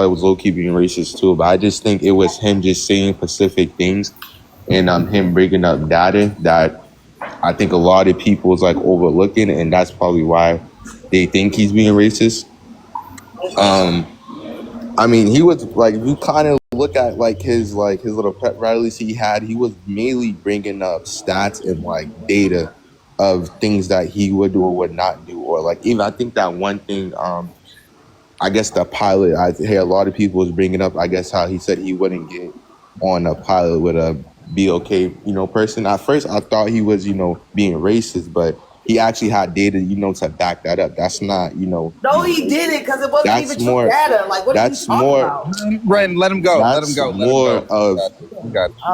it was low key being racist too, but I just think it was him just saying specific things and him bringing up data that I think a lot of people is like overlooking, and that's probably why they think he's being racist. I mean, he was like, if you kind of look at like his little pep rallies he had, he was mainly bringing up stats and like data of things that he would do or would not do, or like even I think that one thing, I guess the pilot, I hear a lot of people was bringing up, I guess how he said he wouldn't get on a pilot with a BOK, person. At first, I thought he was, being racist, but he actually had data, to back that up. That's not, No, he didn't, because it wasn't even true data. Like, what are you talking about? Ren, let him go. Let him go.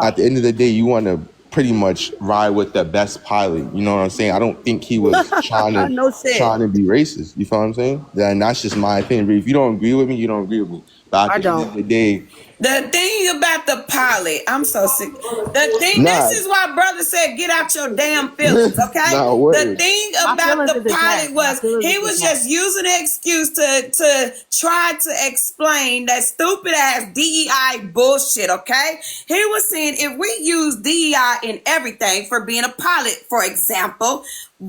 At the end of the day, you want to pretty much ride with the best pilot. You know what I'm saying? I don't think he was trying to be racist. You feel what I'm saying? And that's just my opinion. If you don't agree with me, you don't agree with me. But at the end of the day, the thing about the pilot, I'm so sick. This is why brother said, get out your damn feelings, okay? The thing about the pilot was he was just using an excuse to try to explain that stupid ass DEI bullshit, okay? He was saying if we use DEI in everything for being a pilot, for example,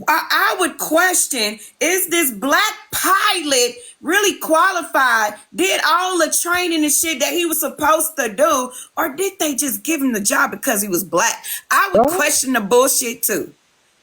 I would question, is this black pilot really qualified, did all the training and shit that he was supposed to do, or did they just give him the job because he was black? I would question the bullshit too.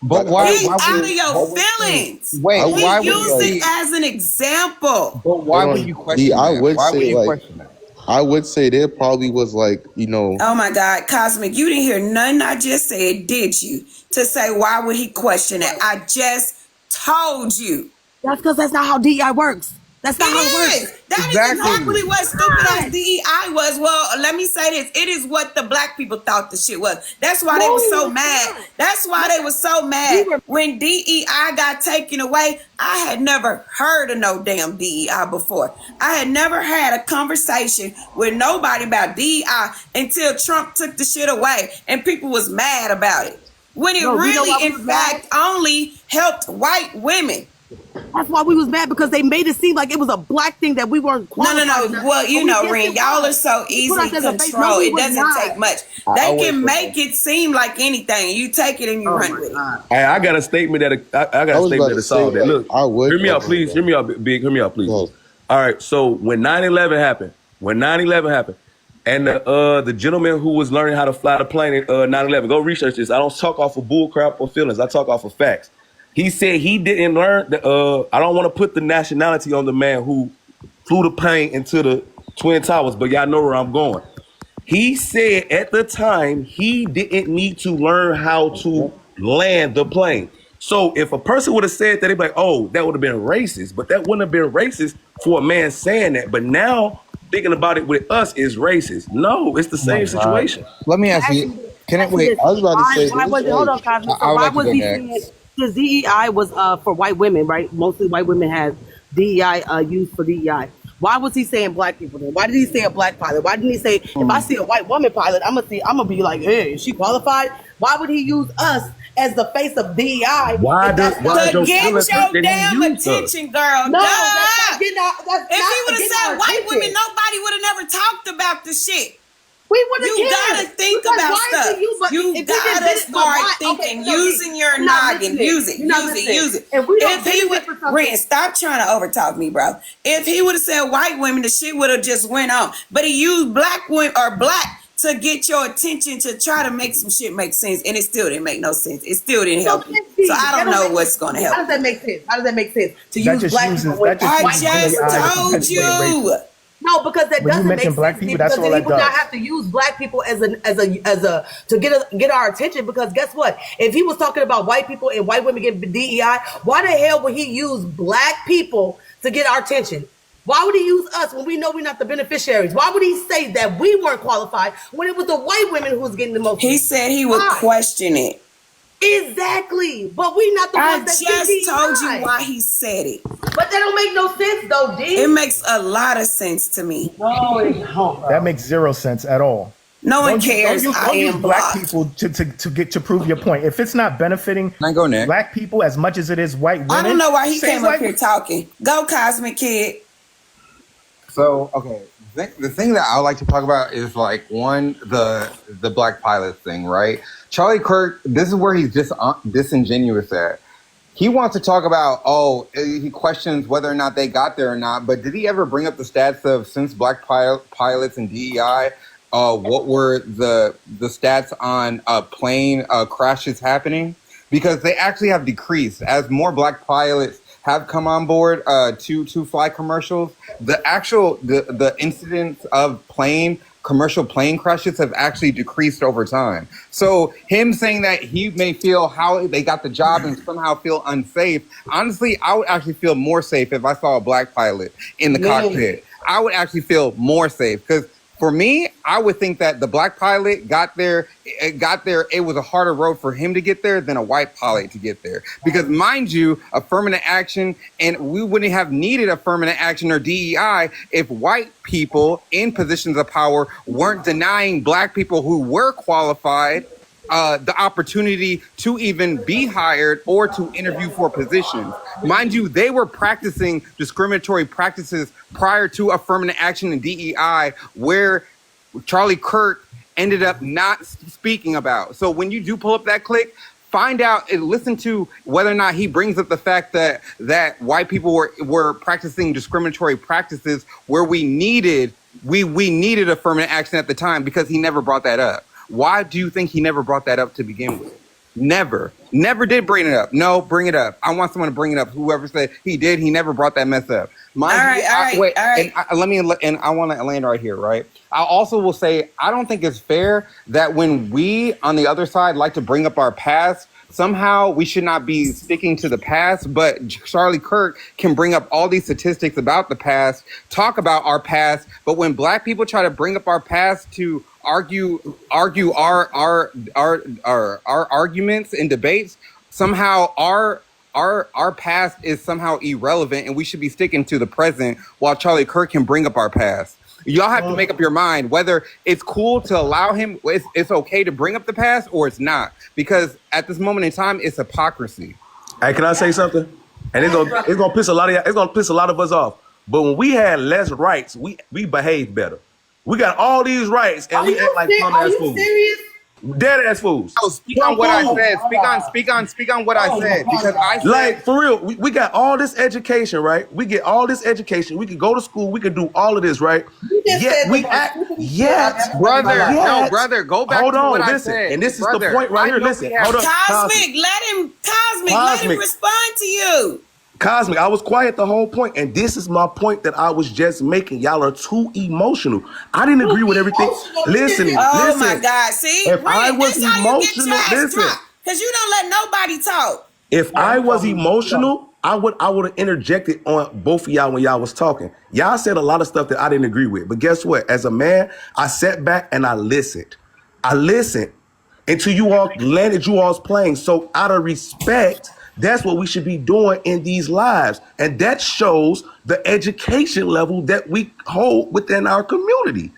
But why? He's out of your feelings. Wait, why would use it as an example? But why would you question that? Why would you question that? I would say there probably was like, Oh my God, Cosmic, you didn't hear nothing I just said, did you? To say, why would he question it? I just told you. That's because that's not how DEI works. That's not how it works. That is exactly what stupid ass DEI was. Well, let me say this. It is what the black people thought the shit was. That's why they were so mad. That's why they were so mad. When DEI got taken away, I had never heard of no damn DEI before. I had never had a conversation with nobody about DEI until Trump took the shit away and people was mad about it. When it really, in fact, only helped white women. That's why we was mad, because they made it seem like it was a black thing that we weren't qualified. No. Well, Ren, y'all are so easily controlled. It doesn't take much. They can make it seem like anything. You take it and you run with it. Hey, I got a statement to solve that. Look, hear me out, please. Hear me out, Big. Hear me out, please. All right. So when 9/11 happened, and the gentleman who was learning how to fly the plane at 9/11, go research this. I don't talk off of bull crap or feelings. I talk off of facts. He said he didn't learn. I don't want to put the nationality on the man who flew the plane into the Twin Towers, but y'all know where I'm going. He said at the time he didn't need to learn how to land the plane. So if a person would have said that, they'd be like, oh, that would have been racist. But that wouldn't have been racist for a man saying that. But now thinking about it with us is racist. No, it's the same situation. Let me ask you. Can it wait? I was about to say, hold on, Cosmo. So why was he saying because DEI was for white women, right? Mostly white women had DEI used for DEI. Why was he saying black people then? Why did he say a black pilot? Why didn't he say, if I see a white woman pilot, I'm gonna be like, hey, is she qualified? Why would he use us as the face of DEI? Why to get your damn attention, girl? No, if he would have said white women, nobody would have never talked about the shit. You gotta think about stuff. You gotta start thinking, using your noggin. Use it. If he would, Ren, stop trying to overtalk me, bro. If he would have said white women, the shit would have just went on. But he used black women or black to get your attention to try to make some shit make sense, and it still didn't make no sense. It still didn't help you. So I don't know what's going to help. How does that make sense? How does that make sense? To use black people. I just told you. No, because that doesn't make sense. Black people, that's all that does. Not have to use black people as a to get our attention. Because guess what? If he was talking about white people and white women getting DEI, why the hell would he use black people to get our attention? Why would he use us when we know we're not the beneficiaries? Why would he say that we weren't qualified when it was the white women who was getting the most? He said he would question it. Exactly, but we not the ones that just told you why he said it. But that don't make no sense though, D. It makes a lot of sense to me. No, it don't. That makes zero sense at all. No one cares. Don't use black people to prove your point. If it's not benefiting black people as much as it is white women, I don't know why he came up here talking. Go, Cosmic Kid. So okay, The thing that I like to talk about is like the black pilot thing, right? Charlie Kirk, this is where he's just disingenuous at. He wants to talk about, he questions whether or not they got there or not, but did he ever bring up the stats of since black pilots and DEI, what were the stats on plane crashes happening? Because they actually have decreased as more black pilots have come on board to fly commercials. The incidence of commercial plane crashes have actually decreased over time. So him saying that he may feel how they got the job and somehow feel unsafe, honestly, I would actually feel more safe if I saw a black pilot in the cockpit. I would actually feel more safe because for me, I would think that the black pilot got there. It was a harder road for him to get there than a white pilot to get there. Because mind you, affirmative action, and we wouldn't have needed affirmative action or DEI if white people in positions of power weren't denying black people who were qualified the opportunity to even be hired or to interview for positions. Mind you, they were practicing discriminatory practices prior to affirmative action and DEI, where Charlie Kirk ended up not speaking about. So when you do pull up that clip, find out and listen to whether or not he brings up the fact that white people were practicing discriminatory practices where we needed affirmative action at the time, because he never brought that up. Why do you think he never brought that up to begin with? Never did bring it up. No, bring it up. I want someone to bring it up. Whoever said he did, he never brought that mess up. All right. And I want to land right here, right? I also will say, I don't think it's fair that when we on the other side like to bring up our past, somehow we should not be sticking to the past, but Charlie Kirk can bring up all these statistics about the past, talk about our past, but when black people try to bring up our past to argue our arguments and debates, somehow our past is somehow irrelevant and we should be sticking to the present while Charlie Kirk can bring up our past. Y'all have to make up your mind whether it's cool to allow him, it's okay to bring up the past, or it's not. Because at this moment in time, it's hypocrisy. Hey, can I say something? And it's gonna piss a lot of us off. But when we had less rights, we behaved better. We got all these rights and we act like dumbass fools. Dead ass fools. So speak on what I said. Speak on what I said, because I said, like, for real, we got all this education, right? We get all this education. We can go to school. We can do all of this, right? Brother, go back to what I said. And this is the point right here. Listen, hold on. Cosmic, let him respond to you. Cosmic, I was quiet the whole point, and this is my point that I was just making. Y'all are too emotional. I didn't agree with everything. Listen. Oh my God! See, if I was emotional, listen, because you don't let nobody talk. If I was emotional, I would have interjected on both of y'all when y'all was talking. Y'all said a lot of stuff that I didn't agree with, but guess what? As a man, I sat back and I listened. Until you all landed you all's plane. So out of respect, that's what we should be doing in these lives. And that shows the education level that we hold within our community.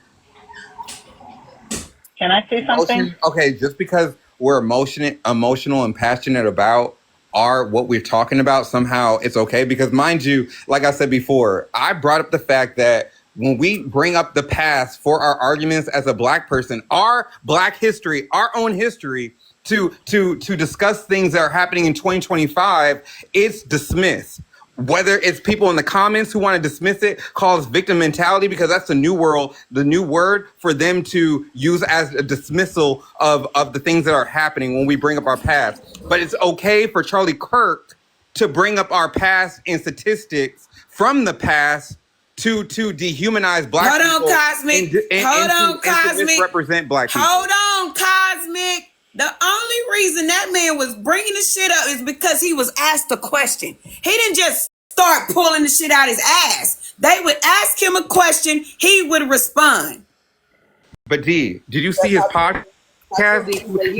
Can I say something? Okay, just because we're emotional and passionate about what we're talking about, somehow it's okay. Because mind you, like I said before, I brought up the fact that when we bring up the past for our arguments as a black person, our black history, our own history, to discuss things that are happening in 2025, it's dismissed. Whether it's people in the comments who want to dismiss it, call it victim mentality, because that's the new word for them to use as a dismissal of the things that are happening when we bring up our past. But it's okay for Charlie Kirk to bring up our past and statistics from the past to dehumanize black people. Hold on, Cosmic. To misrepresent black people. Hold on, Cosmic. The only reason that man was bringing the shit up is because he was asked a question. He didn't just start pulling the shit out his ass. They would ask him a question, he would respond. But D, did you see his podcast?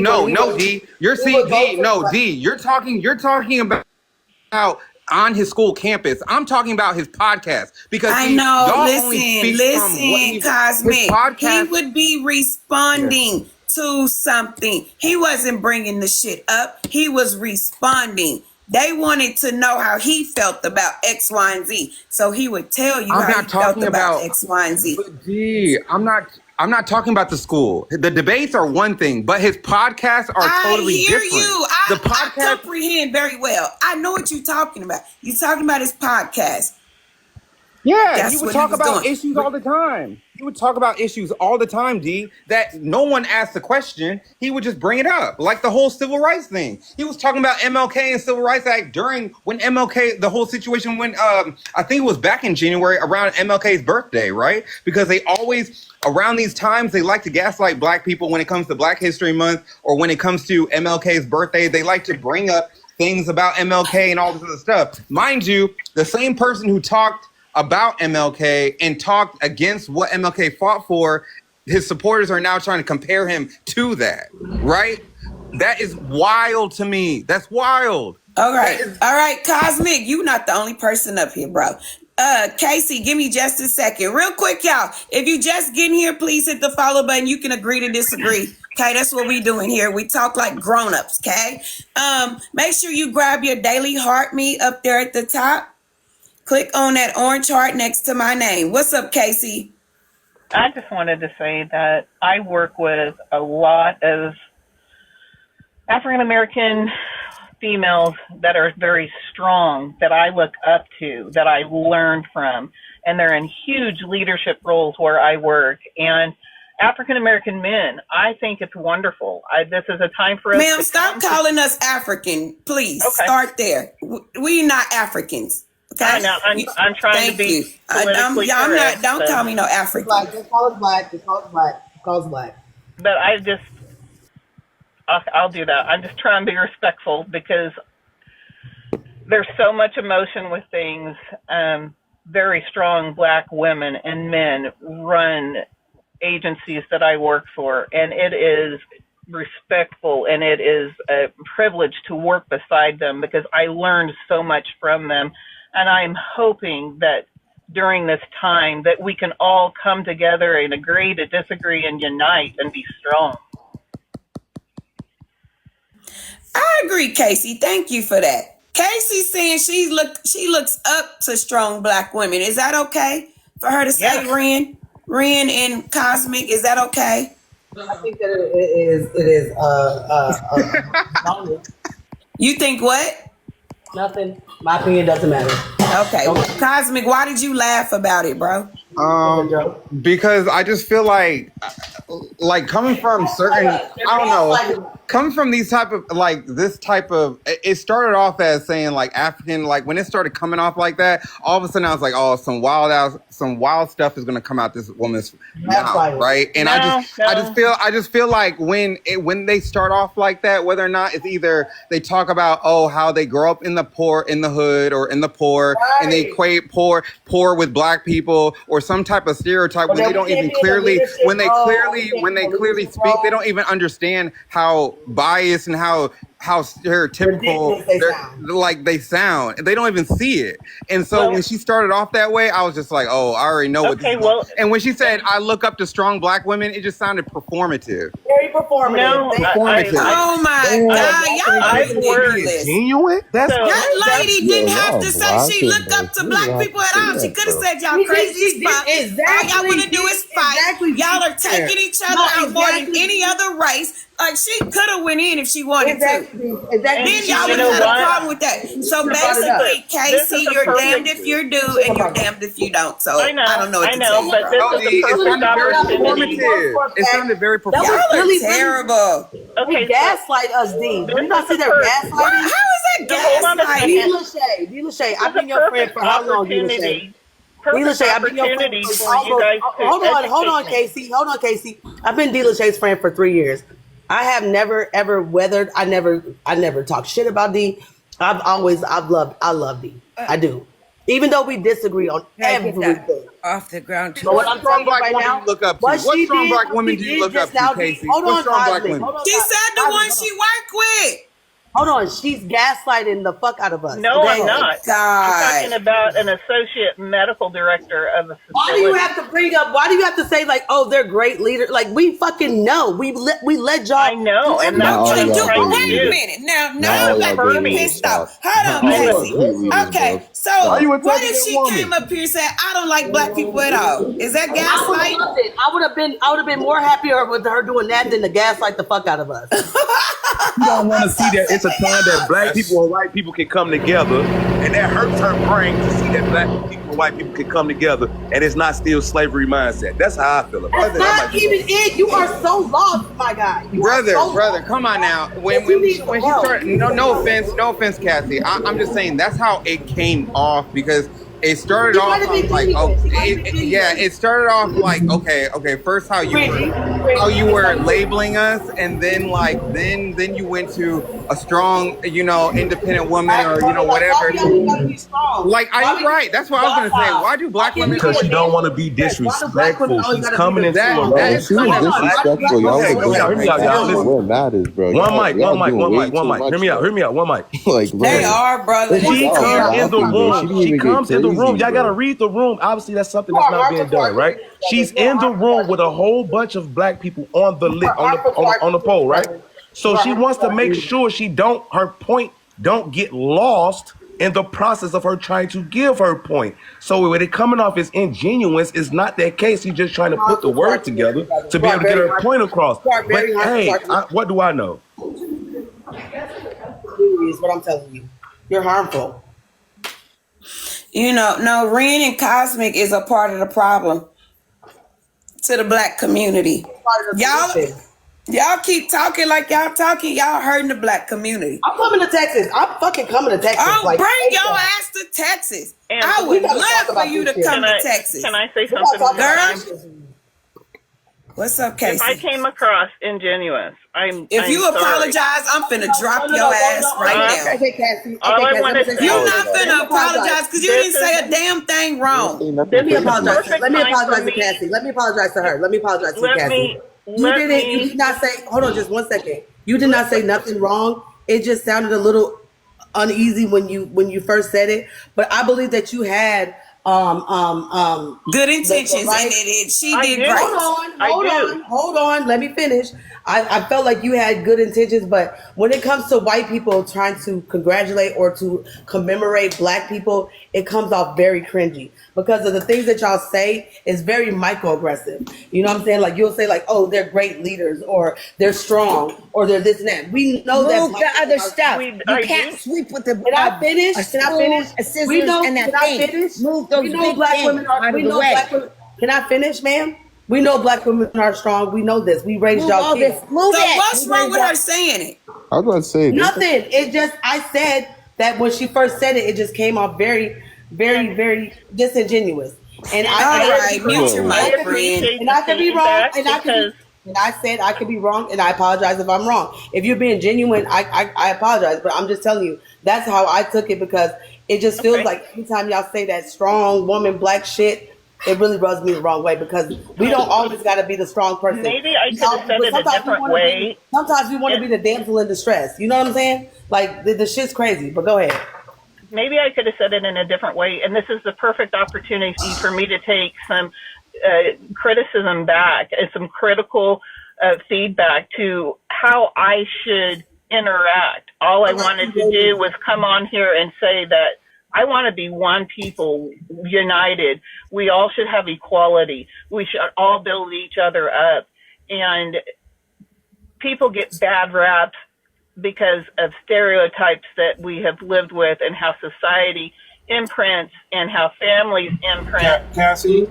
No, D. You're seeing D. No, D. You're talking about on his school campus. I'm talking about his podcast, because I know. Listen, Cosmic. He would be responding to something. He wasn't bringing the shit up. He was responding. They wanted to know how he felt about X, Y, and Z. So he would tell you how he felt about X, Y, and Z. Gee, I'm not talking about the school. The debates are one thing, but his podcasts are totally different. I hear you. I comprehend very well. I know what you're talking about. You're talking about his podcast. Yeah, he would talk about issues all the time. He would talk about issues all the time, D, that no one asked the question. He would just bring it up, like the whole civil rights thing. He was talking about MLK and Civil Rights Act during when MLK, the whole situation when, I think it was back in January around MLK's birthday, right? Because they always, around these times, they like to gaslight black people when it comes to Black History Month or when it comes to MLK's birthday. They like to bring up things about MLK and all this other stuff. Mind you, the same person who talked about MLK and talked against what MLK fought for, his supporters are now trying to compare him to that, right? That is wild to me. That's wild. All right, Cosmic, you not the only person up here, bro. Casey, give me just a second. Real quick, y'all. If you just getting here, please hit the follow button. You can agree to disagree. Okay, that's what we doing here. We talk like grown-ups, okay? Make sure you grab your daily heart meat up there at the top. Click on that orange heart next to my name. What's up, Casey? I just wanted to say that I work with a lot of African-American females that are very strong, that I look up to, that I learn from, and they're in huge leadership roles where I work. And African-American men, I think it's wonderful. This is a time for us. Ma'am, stop calling us African, please. Okay. Start there. We not Africans. Okay. I know. I'm trying to be politically correct. Don't call me no African. Just call us black. Just call us black. Call us black. But I'll do that. I'm just trying to be respectful because there's so much emotion with things. Very strong black women and men run agencies that I work for, and it is respectful and it is a privilege to work beside them because I learned so much from them. And I'm hoping that during this time that we can all come together and agree to disagree and unite and be strong. I agree, Casey. Thank you for that. Casey's saying she looks up to strong black women. Is that okay for her to say, yes. Ren and Cosmic? Is that okay? I think that it is. You think what? Nothing. My opinion doesn't matter. Okay. Cosmic, why did you laugh about it, bro? Because I just feel like coming from certain, I don't know, coming from these type of, this type of, it started off as saying African, when it started coming off like that, all of a sudden I was like, oh, some wild stuff is going to come out this woman's mouth, right? And I just feel like when they start off like that, whether or not it's either they talk about, oh, how they grow up in the hood or in the poor, right, and they equate poor with black people or some type of stereotype when they don't even clearly speak, they don't even understand how biased and how stereotypical they sound. They don't even see it. And so when she started off that way, I was just like, oh, I already know what this is. And when she said, I look up to strong black women, it just sounded performative. Very performative. No, oh my God. Y'all ridiculous. Genuine? That lady didn't have to say she looked up to black people at all. She could have said y'all crazy as fuck. All y'all want to do is fight. Y'all are taking each other out more than any other race. She could have went in if she wanted to. Exactly. Then y'all would have had a problem with that. So basically, Casey, you're damned if you do and you're damned if you don't. So I don't know what to tell you. But this is the perfect opportunity. It sounded very performative. Y'all are terrible. Okay, gaslight us, D. You not see their gaslighting? How is that gaslighting? D. Lachey, I've been your friend for how long, D. Lachey? I've been your friend for hold on, Casey. I've been D. Lachey's friend for 3 years. I have never ever weathered. I never talk shit about D. I love D. I do. Even though we disagree on everything. Off the ground. But what I'm telling you right now, what strong black women do you look up to, Casey? Hold on, What strong black women? She said the one she worked with. Hold on, she's gaslighting the fuck out of us. No, okay? I'm not. I'm talking about an associate medical director of a facility. Why do you have to bring up? Why do you have to say like, oh, they're great leaders? Like we fucking know. We let y'all. I know, and that's what I'm trying to do. Wait a minute. Now I'm like pissed off. Hold on, Cassie. Okay, so what if she came up here and said, I don't like black people at all? Is that gaslight? I would have been more happier with her doing that than to gaslight the fuck out of us. You don't want to see that it's a time that black people and white people can come together, and that hurts her brain to see that black people and white people can come together, and it's not still slavery mindset. That's how I feel about it. That's not even it. You are so lost, my guy. Brother, come on now. When she started, no offense, Cassie. I'm just saying that's how it came off, because it started off like, it started off like, okay. First, how you were labeling us, and then then you went to a strong, independent woman, or whatever. Like, are you right? That's what I was gonna say. Why do black women? Because she don't want to be disrespectful. She's coming into a role. She was disrespectful. Hear me out, y'all. Where matters, bro. One mic. Hear me out. One mic. Like, they are, brother. She comes in the room. She comes in the room. Y'all gotta read the room. Obviously, that's something that's not being done, right? She's in the room with a whole bunch of black people on the on the poll, right? So she wants to make sure her point don't get lost in the process of her trying to give her point. So when it coming off as ingenuous, it's not that case. She's just trying to put the word together to be able to get her point across. But hey, what do I know? Is what I'm telling you. You're harmful. No, Ren and Cosmic is a part of the problem to the black community. Y'all keep talking like y'all talking. Y'all hurting the black community. I'm coming to Texas. I'm fucking coming to Texas. Bring your ass to Texas. And I would love for you to come to Texas. Can I say something, girl? What's up, Casey? If I came across ingenuous, If you apologize, I'm finna drop your ass right now. Okay, Cassie. You're not finna apologize because you didn't say a damn thing wrong. Let me apologize. Let me apologize to Cassie. Let me apologize to her. Let me apologize to Cassie. You did not say, hold on just 1 second. You did not say nothing wrong. It just sounded a little uneasy when you first said it. But I believe that you had good intentions, right? And she did great. Hold on. Let me finish. I felt like you had good intentions, but when it comes to white people trying to congratulate or to commemorate black people, it comes off very cringy because of the things that y'all say is very microaggressive. You know what I'm saying? Like you'll say like, oh, they're great leaders, or they're strong, or they're this and that. We know that. Move the other stuff. You can't sweep with the. Can I finish? We know. Can I finish? Move those big black things women are. out We of the know way. black women. Can I finish, ma'am? We know black women are strong. We know this. We raised y'all kids. What's wrong with her saying it? I was about to say nothing. It just I said that when she first said it, it just came off very, very, very disingenuous. And mute your mic, friend. And I could be wrong. And I said I could be wrong, and I apologize if I'm wrong. If you're being genuine, I apologize. But I'm just telling you, that's how I took it because it just feels like anytime y'all say that strong woman black shit, it really rubs me the wrong way because we don't always got to be the strong person. Maybe I could have said it a different way. Sometimes we want to be the damsel in distress. You know what I'm saying? Like the shit's crazy. But go ahead. Maybe I could have said it in a different way, and this is the perfect opportunity for me to take some criticism back and some critical feedback to how I should interact. All I wanted to do was come on here and say that I want to be one people, united. We all should have equality. We should all build each other up. And people get bad raps because of stereotypes that we have lived with and how society imprints and how families imprint. Cassie,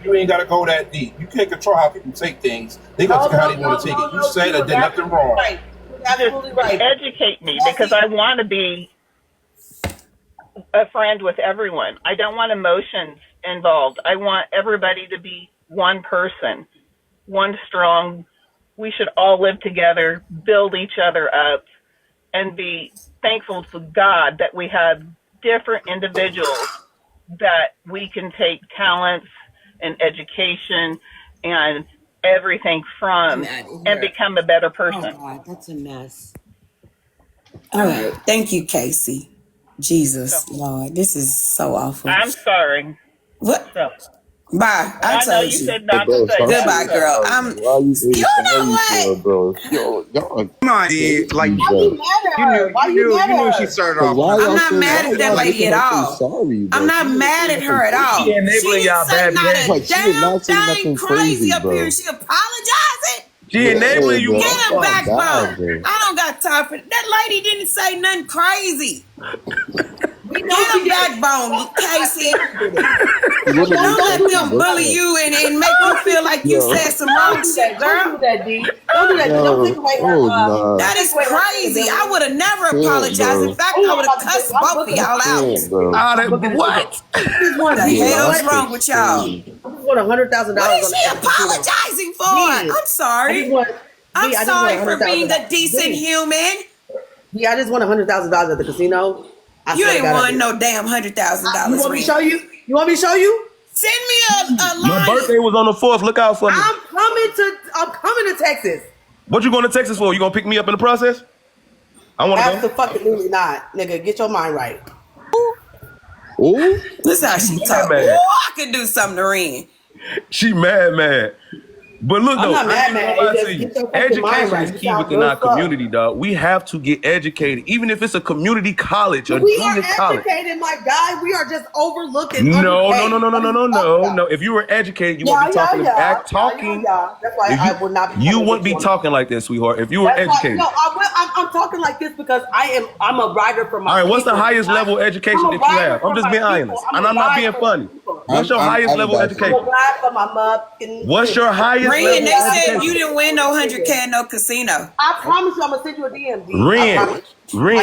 you ain't got to go that deep. You can't control how people take things. They got to how they want to take it. You said I did nothing wrong. Right. Absolutely right. Educate me because I want to be a friend with everyone. I don't want emotions involved. I want everybody to be one person, one strong. We should all live together, build each other up, and be thankful to God that we have different individuals that we can take talents and education and everything from and become a better person. Oh God, that's a mess. All right. Thank you, Casey. Jesus, Lord, this is so awful. I'm sorry. What? So. Bye. I know told you you. said not to say Goodbye, girl. You know what? Bro. Come on, dude. Like, Why you mad at her? Why you mad you knew at she her? started off. I'm not mad at that lady at all. Sorry, bro. I'm not mad at her at all. She enabling y'all bad behavior. Like, she did not say nothing crazy, up bro. here. She apologizing. She enabling you. Get a backbone. bro. I don't got time for that. Lady didn't say nothing crazy. We know Get she a did. backbone, Casey. Don't let them bully you and make you feel like you said some wrong shit, Don't girl. do that, D. Don't do that. Don't take away her. Nah. That is crazy. I would have never apologized. In fact, I would have cussed both of y'all out. Bro. What? I just want What the hell's wrong with y'all? I just want $100,000. What is she apologizing for? I'm sorry. I'm sorry for being a decent human. Yeah, I just won $100,000 at the casino. You ain't won no damn $100,000. You want me to show you? You want me to show you? Send me a line. My birthday was on the 4th. Look out for me. I'm coming to Texas. What you going to Texas for? You gonna pick me up in the process? I want to go. Absolutely not, nigga. Get your mind right. Ooh. Listen how she talk. mad. Ooh, I could do something to Ren. She mad. But look, I'm though, not mad. education is key within our community, dog. We have to get educated, even if it's a community college or We junior are college. educated, my guy. We are just overlooking. No. If you were educated, you wouldn't be talking. Talking. That's why I would not be. You wouldn't be talking like this, sweetheart. If you were educated. I'm talking like this because I'm a writer for my. All right, what's the people. highest level education that you have? I'm just being honest, and I'm not being funny. What's your highest level education? What's your highest level Ren, they said education? you didn't win no 100K in no casino. I promise you, I'm gonna send you a DM. Ren, Girl,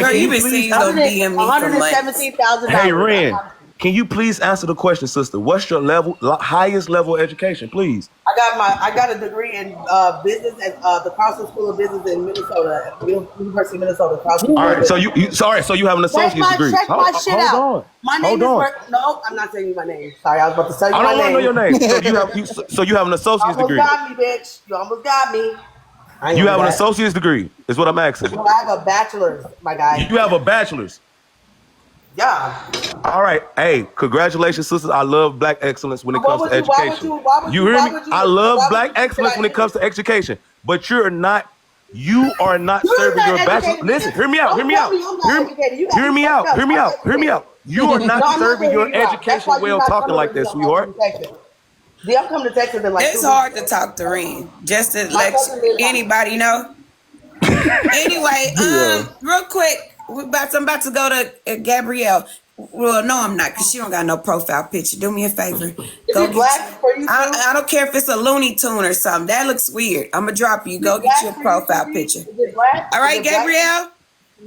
can you you been please? seeing no DM me for months. $117,000. Hey, Ren, can you please answer the question, sister? What's your highest level education, please? I got a degree in business at the Carlson School of Business in Minnesota, University of Minnesota. All right, so you have an associate's degree. Check my shit out. Hold My name on. is no, I'm not saying you my name. Sorry, I was about to tell you I my don't want to know your name. name. So you have an You associate's almost degree. got me, bitch. You almost got me. You have an associate's degree, is what I'm asking. No, I have a bachelor's, my guy. You have a bachelor's. Yeah. All right. Hey, congratulations, sisters. I love black excellence when it comes to education. You hear me? I love black excellence when it comes to education. But you are not serving your bachelor. Listen, hear me out. Hear me out. Hear me out. You are not serving your education well talking like that, sweetheart. See, I'm coming to Texas in like It's 2 hard weeks. to talk to Ren, just to let anybody know. Anyway, real quick, I'm about to go to Gabrielle. Well, no, I'm not, because she don't got no profile picture. Do me a favor. Go black for you? I don't care if it's a Looney Tune or something. That looks weird. I'm gonna drop you. Go get your profile picture. All right, Gabrielle.